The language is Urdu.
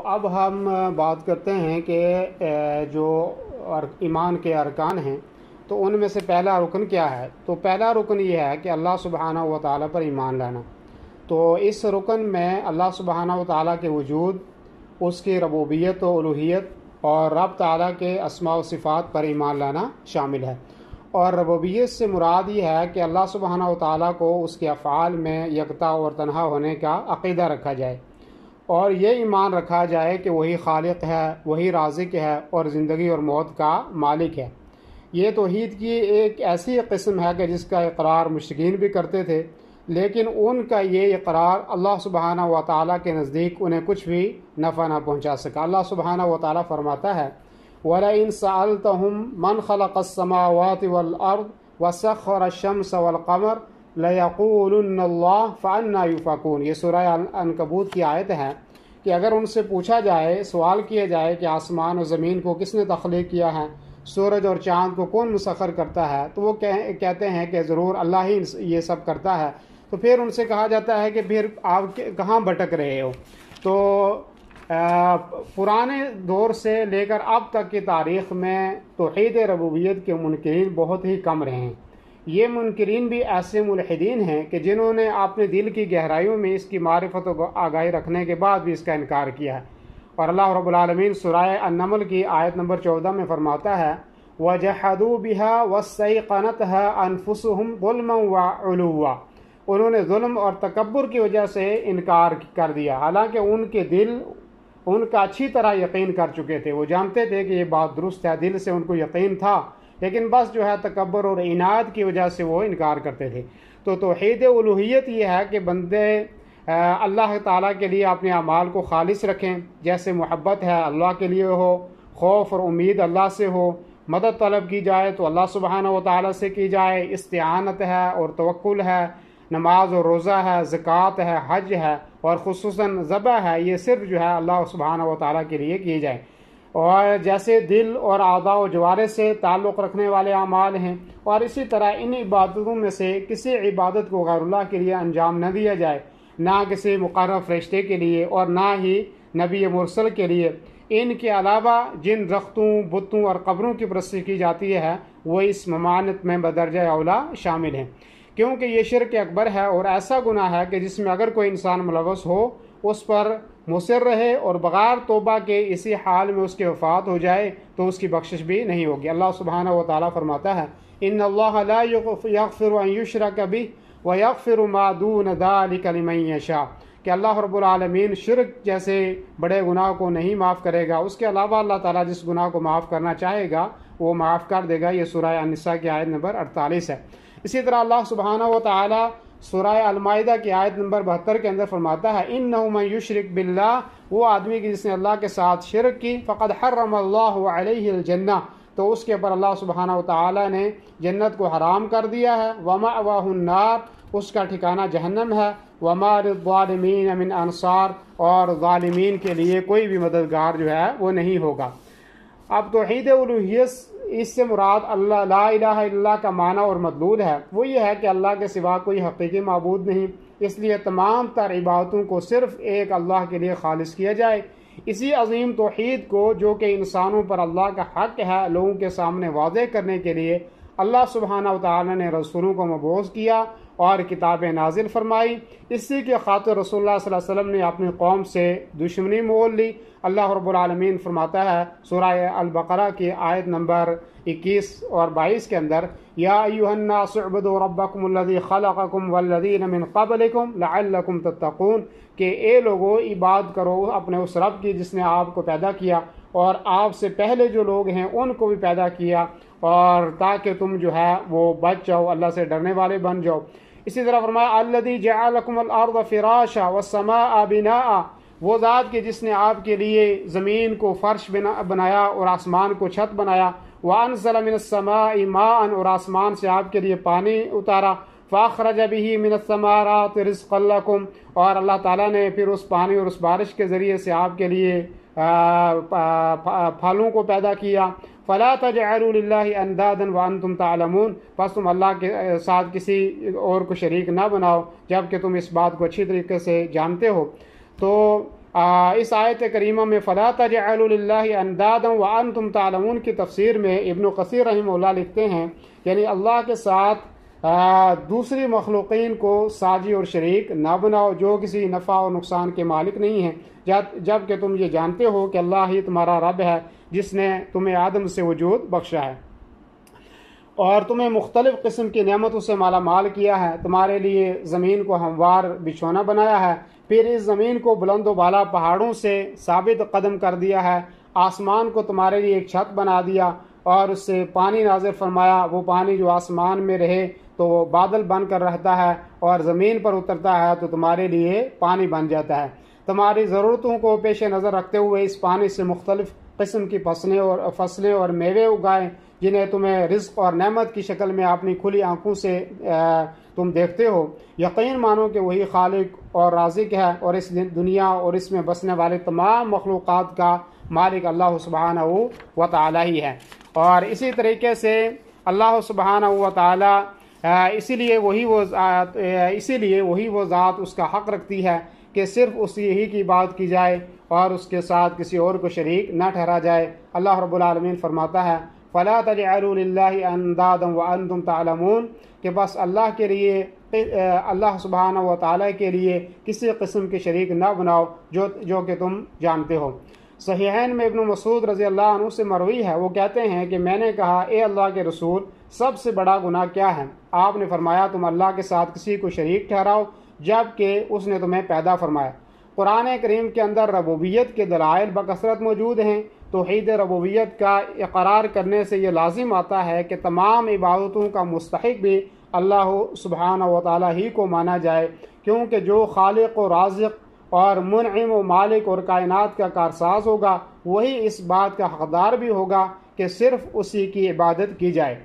اب ہم بات کرتے ہیں کہ جو ایمان کے ارکان ہیں تو ان میں سے پہلا رکن کیا ہے؟ تو پہلا رکن یہ ہے کہ اللہ سبحانہ و تعالیٰ پر ایمان لانا۔ تو اس رکن میں اللہ سبحانہ و تعالیٰ کے وجود، اس کی ربوبیت و الوہیت اور رب تعالیٰ کے اسماء و صفات پر ایمان لانا شامل ہے۔ اور ربوبیت سے مراد یہ ہے کہ اللہ سبحانہ و تعالیٰ کو اس کے افعال میں یکتا اور تنہا ہونے کا عقیدہ رکھا جائے، اور یہ ایمان رکھا جائے کہ وہی خالق ہے، وہی رازق ہے اور زندگی اور موت کا مالک ہے۔ یہ توحید کی ایک ایسی قسم ہے کہ جس کا اقرار مشرکین بھی کرتے تھے، لیکن ان کا یہ اقرار اللہ سبحانہ و تعالیٰ کے نزدیک انہیں کچھ بھی نفع نہ پہنچا سکا۔ اللہ سبحانہ و تعالیٰ فرماتا ہے وَلَئِن سَأَلْتَهُم مَّنْ خَلَقَ السَّمَاوَاتِ وَالْأَرْضَ وَسَخَّرَ الشَّمْسَ وَالْقَمَرَ لَيَقُولُنَّ اللَّهُ فَأَنَّىٰ يُؤْفَكُونَ۔ یہ سورہ عنکبوت کی آیت ہے کہ اگر ان سے پوچھا جائے، سوال کیا جائے کہ آسمان و زمین کو کس نے تخلیق کیا ہے، سورج اور چاند کو کون مسخر کرتا ہے، تو وہ کہتے ہیں کہ ضرور اللہ ہی یہ سب کرتا ہے۔ تو پھر ان سے کہا جاتا ہے کہ پھر آپ کہاں بھٹک رہے ہو؟ تو پرانے دور سے لے کر اب تک کی تاریخ میں توحید ربوبیت کے منکرین بہت ہی کم رہے ہیں۔ یہ منکرین بھی ایسے ملحدین ہیں کہ جنہوں نے اپنے دل کی گہرائیوں میں اس کی معرفت و آگاہی رکھنے کے بعد بھی اس کا انکار کیا ہے۔ اور اللہ رب العالمین سورہ النمل کی آیت نمبر 14 میں فرماتا ہے وَجَحَدُوا بِهَا وَاسْتَيْقَنَتْهَا أَنفُسُهُمْ ظُلْمًا وَعُلُوًّا۔ انہوں نے ظلم اور تکبر کی وجہ سے انکار کر دیا، حالانکہ ان کے دل ان کا اچھی طرح یقین کر چکے تھے، وہ جانتے تھے کہ یہ بات درست ہے، دل سے ان کو یقین تھا، لیکن بس جو ہے تکبر اور عناد کی وجہ سے وہ انکار کرتے تھے۔ تو توحید الوہیت یہ ہے کہ بندے اللہ تعالیٰ کے لیے اپنے اعمال کو خالص رکھیں، جیسے محبت ہے اللہ کے لیے ہو، خوف اور امید اللہ سے ہو، مدد طلب کی جائے تو اللہ سبحانہ و تعالیٰ سے کی جائے، استعانت ہے اور توکل ہے، نماز اور روزہ ہے، زکوٰۃ ہے، حج ہے اور خصوصاً ذبح ہے، یہ صرف جو ہے اللہ سبحانہ و تعالیٰ کے لیے کی جائے۔ اور جیسے دل اور اعضاء و جوارح سے تعلق رکھنے والے اعمال ہیں، اور اسی طرح ان عبادتوں میں سے کسی عبادت کو غیر اللہ کے لیے انجام نہ دیا جائے، نہ کسی مقرر فرشتے کے لیے اور نہ ہی نبی مرسل کے لیے۔ ان کے علاوہ جن درختوں، بتوں اور قبروں کی پرستش کی جاتی ہے وہ اس ممانعت میں بدرجہ اولا شامل ہیں، کیونکہ یہ شرک اکبر ہے اور ایسا گناہ ہے کہ جس میں اگر کوئی انسان ملوث ہو اس پر مصر رہے اور بغیر توبہ کے اسی حال میں اس کی وفات ہو جائے تو اس کی بخشش بھی نہیں ہوگی۔ اللہ سبحانہ و تعالیٰ فرماتا ہے ان اللہ لا یغفر ان یشرک بہ ویغفر ما دون ذلک لمن یشاء، کہ اللہ رب العالمین شرک جیسے بڑے گناہ کو نہیں معاف کرے گا، اس کے علاوہ اللہ تعالیٰ جس گناہ کو معاف کرنا چاہے گا وہ معاف کر دے گا۔ یہ سورہ النساء کی آیت نمبر 48 ہے۔ اسی طرح اللہ سبحانہ و تعالیٰ سورہ المائدہ کی آیت نمبر 72 کے اندر فرماتا ہے انہ من یشرک باللہ، وہ آدمی کی جس نے اللہ کے ساتھ شرک کی، فقد حرم اللہ علیہ الجنہ، تو اس کے اوپر اللہ سبحانہ و تعالیٰ نے جنت کو حرام کر دیا ہے، ومأواہ النار، اس کا ٹھکانہ جہنم ہے، وما للظالمین من انصار، اور ظالمین کے لیے کوئی بھی مددگار جو ہے وہ نہیں ہوگا۔ اب توحید الوہیت اس سے مراد اللہ لا الہ الا اللہ کا معنی اور مدلول ہے، وہ یہ ہے کہ اللہ کے سوا کوئی حقیقی معبود نہیں، اس لیے تمام تر عبادتوں کو صرف ایک اللہ کے لیے خالص کیا جائے۔ اسی عظیم توحید کو جو کہ انسانوں پر اللہ کا حق ہے لوگوں کے سامنے واضح کرنے کے لیے اللہ سبحانہ و تعالیٰ نے رسولوں کو مبعوث کیا اور کتابیں نازل فرمائی، اسی کے خاطر رسول اللہ صلی اللہ علیہ وسلم نے اپنی قوم سے دشمنی مول لی۔ اللہ رب العالمین فرماتا ہے سورہ البقرہ کی آیت نمبر 21 اور 22 کے اندر یا ایھا الناس اعبدوا ربکم الذی خلقکم والذین من قبلکم لعلکم تتقون، کہ اے لوگو عبادت کرو اپنے اس رب کی جس نے آپ کو پیدا کیا اور آپ سے پہلے جو لوگ ہیں ان کو بھی پیدا کیا، اور تاکہ تم جو ہے وہ بچ جاؤ، اللہ سے ڈرنے والے بن جاؤ۔ اسی طرح فرمایا الذی جعل لکم الارض فراشا والسماء بناء، وہ ذات کہ جس نے آپ کے لیے زمین کو فرش بنایا اور آسمان کو چھت بنایا، وانزل من السماء ماء، اور آسمان سے آپ کے لیے پانی اتارا، فاخرج به من الثمرات رزقا لکم، اور اللہ تعالیٰ نے پھر اس پانی اور اس بارش کے ذریعے سے آپ کے لیے پھلوں کو پیدا کیا۔ فلا تجعلوا للہ اندادا وانتم تعلمون، پس تم اللہ کے ساتھ کسی اور کو شریک نہ بناؤ جبکہ تم اس بات کو اچھی طریقے سے جانتے ہو۔ تو اس آیت کریمہ میں فلا تجعلوا للہ اندادا وانتم تعلمون کی تفسیر میں ابن کثیر رحمہ اللہ لکھتے ہیں یعنی اللہ کے ساتھ دوسری مخلوقین کو ساجی اور شریک نہ بناؤ جو کسی نفع اور نقصان کے مالک نہیں ہیں، جب کہ تم یہ جانتے ہو کہ اللہ ہی تمہارا رب ہے جس نے تمہیں آدم سے وجود بخشا ہے اور تمہیں مختلف قسم کی نعمتوں سے مالا مال کیا ہے، تمہارے لیے زمین کو ہموار بچھونا بنایا ہے، پھر اس زمین کو بلند و بالا پہاڑوں سے ثابت قدم کر دیا ہے، آسمان کو تمہارے لیے ایک چھت بنا دیا اور اس سے پانی نازل فرمایا، وہ پانی جو آسمان میں رہے تو وہ بادل بن کر رہتا ہے اور زمین پر اترتا ہے تو تمہارے لیے پانی بن جاتا ہے، تمہاری ضرورتوں کو پیش نظر رکھتے ہوئے اس پانی سے مختلف قسم کی فصلیں اور میوے اگائیں جنہیں تمہیں رزق اور نعمت کی شکل میں اپنی کھلی آنکھوں سے تم دیکھتے ہو، یقین مانو کہ وہی خالق اور رازق ہے اور اس دنیا اور اس میں بسنے والے تمام مخلوقات کا مالک اللہ سبحانہ و تعالی ہی ہے۔ اور اسی طریقے سے اللہ سبحانہ و تعالی اسی لیے وہی وہ ذات اس کا حق رکھتی ہے کہ صرف اسی ہی کی بات کی جائے اور اس کے ساتھ کسی اور کو شریک نہ ٹھہرا جائے۔ اللہ رب العالمین فرماتا ہے فَلَا تَجْعَلُوا لِلَّهِ أَنْدَادًا وَأَنْتُمْ تَعْلَمُونَ کہ بس اللہ کے لیے اللہ سبحانہ و تعالیٰ کے لیے کسی قسم کے شریک نہ بناؤ جو کہ تم جانتے ہو۔ صحیحین میں ابن مسعود رضی اللہ عنہ سے مروی ہے، وہ کہتے ہیں کہ میں نے کہا اے اللہ کے رسول سب سے بڑا گناہ کیا ہے؟ آپ نے فرمایا تم اللہ کے ساتھ کسی کو شریک ٹھہراؤ جب کہ اس نے تمہیں پیدا فرمایا۔ قرآن کریم کے اندر ربوبیت کے دلائل بکثرت موجود ہیں، توحید ربوبیت کا اقرار کرنے سے یہ لازم آتا ہے کہ تمام عبادتوں کا مستحق بھی اللہ سبحانہ و تعالیٰ ہی کو مانا جائے، کیونکہ جو خالق و رازق اور منعم و مالک اور کائنات کا کارساز ہوگا وہی اس بات کا حقدار بھی ہوگا کہ صرف اسی کی عبادت کی جائے۔